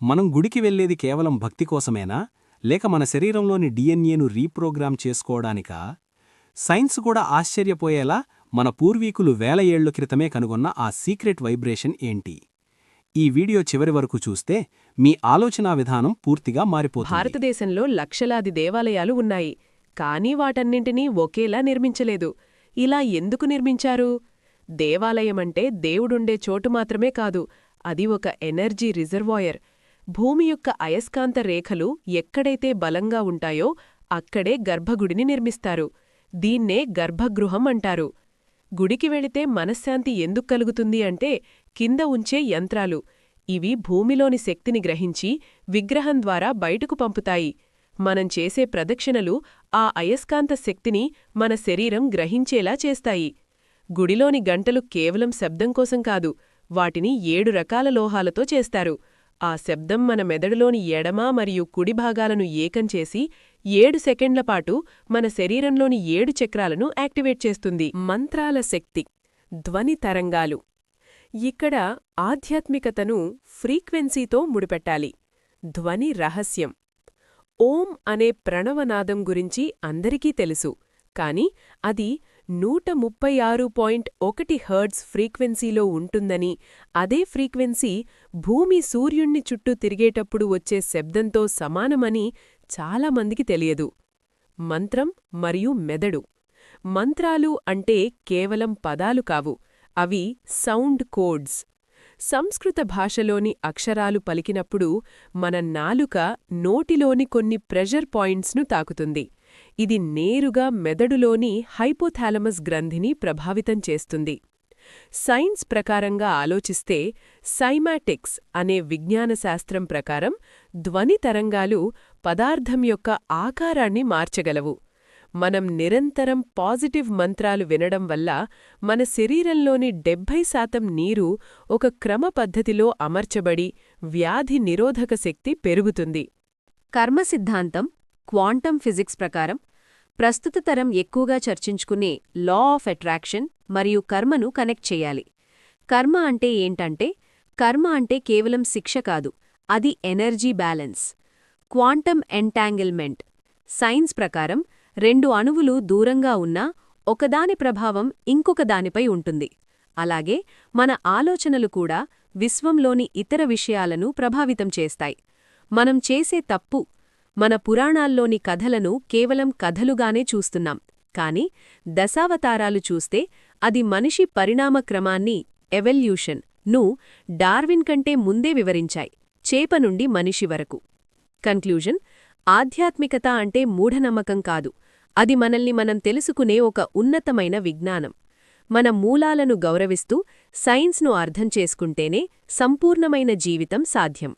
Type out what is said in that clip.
మనం గుడికి వెళ్లేది కేవలం భక్తి కోసమేనా, లేక మన శరీరంలోని డిఎన్ఏను రీప్రోగ్రామ్ చేసుకోవడానికా? సైన్స్ కూడా ఆశ్చర్యపోయేలా మన పూర్వీకులు వేల ఏళ్ల క్రితమే కనుగొన్న ఆ సీక్రెట్ వైబ్రేషన్ ఏంటి? ఈ వీడియో చివరి వరకు చూస్తే మీ ఆలోచనా విధానం పూర్తిగా మారిపోతుంది. భారతదేశంలో లక్షలాది దేవాలయాలు ఉన్నాయి, కానీ వాటన్నింటినీ ఒకేలా నిర్మించలేదు. ఇలా ఎందుకు నిర్మించారు? దేవాలయమంటే దేవుడుండే చోటు మాత్రమే కాదు, అది ఒక ఎనర్జీ రిజర్వాయర్. భూమి యొక్క అయస్కాంత రేఖలు ఎక్కడైతే బలంగా ఉంటాయో అక్కడే గర్భగుడిని నిర్మిస్తారు. దీన్నే గర్భగృహం అంటారు. గుడికి వెళితే మనశ్శాంతి ఎందుకు కలుగుతుంది అంటే, కింద ఉంచే యంత్రాలు. ఇవి భూమిలోని శక్తిని గ్రహించి విగ్రహం ద్వారా బయటకు పంపుతాయి. మనం చేసే ప్రదక్షిణలు ఆ అయస్కాంత శక్తిని మన శరీరం గ్రహించేలా చేస్తాయి. గుడిలోని గంటలు కేవలం శబ్దం కోసం కాదు, వాటిని 7 రకాల లోహాలతో చేస్తారు. ఆ శబ్దం మన మెదడులోని ఎడమ మరియు కుడి భాగాలను ఏకం చేసి 7 సెకండ్లపాటు మన శరీరంలోని 7 చక్రాలను యాక్టివేట్ చేస్తుంది. మంత్రాల శక్తి, ధ్వని తరంగాలు. ఇక్కడ ఆధ్యాత్మికతను ఫ్రీక్వెన్సీతో ముడిపెట్టాలి. ధ్వని రహస్యం. ఓం అనే ప్రణవనాదం గురించి అందరికీ తెలుసు, కాని అది 136.1 హెర్ట్జ్ ఫ్రీక్వెన్సీలో ఉంటుందని, అదే ఫ్రీక్వెన్సీ భూమి సూర్యుణ్ణి చుట్టూ తిరిగేటప్పుడు వచ్చే శబ్దంతో సమానమని చాలామందికి తెలియదు. మంత్రం మరియు మెదడు. మంత్రాలు అంటే కేవలం పదాలు కావు, అవి సౌండ్ కోడ్స్. సంస్కృత భాషలోని అక్షరాలు పలికినప్పుడు మన నాలుక నోటిలోని కొన్ని ప్రెషర్ పాయింట్స్ను తాకుతుంది. ఇది నేరుగా మెదడులోని హైపోథాలమస్ గ్రంథిని ప్రభావితం చేస్తుంది. సైన్స్ ప్రకారంగా ఆలోచిస్తే సైమాటిక్స్ అనే విజ్ఞానశాస్త్రం ప్రకారం ధ్వని తరంగాలు పదార్థం యొక్క ఆకారాన్ని మార్చగలవు. మనం నిరంతరం పాజిటివ్ మంత్రాలు వినడం వల్ల మన శరీరంలోని 70% నీరు ఒక క్రమ పద్ధతిలో అమర్చబడి వ్యాధి నిరోధక శక్తి పెరుగుతుంది. కర్మ సిద్ధాంతం, క్వాంటం ఫిజిక్స్ ప్రకారం ప్రస్తుత తరం ఎక్కువగా చర్చించుకునే లా ఆఫ్ అట్రాక్షన్ మరియు కర్మను కనెక్ట్ చేయాలి. కర్మ అంటే ఏంటంటే, కర్మ అంటే కేవలం శిక్ష కాదు, అది energy balance. Quantum entanglement. Science ప్రకారం 2 అణువులు దూరంగా ఉన్నా ఒకదాని ప్రభావం ఇంకొక దానిపై ఉంటుంది. అలాగే మన ఆలోచనలు కూడా విశ్వంలోని ఇతర విషయాలను ప్రభావితం చేస్తాయి. మనం చేసే తప్పు, మన పురాణాల్లోని కథలను కేవలం కథలుగానే చూస్తున్నాం, కాని దశావతారాలు చూస్తే అది మనిషి పరిణామ క్రమాన్ని, ఎవల్యూషన్ ను డార్విన్ కంటే ముందే వివరించాయి, చేప నుండి మనిషి వరకు. కన్క్లూజన్: ఆధ్యాత్మికత అంటే మూఢనమ్మకం కాదు, అది మనల్ని మనం తెలుసుకునే ఒక ఉన్నతమైన విజ్ఞానం. మన మూలాలను గౌరవిస్తూ సైన్స్ను అర్థం చేసుకుంటేనే సంపూర్ణమైన జీవితం సాధ్యం.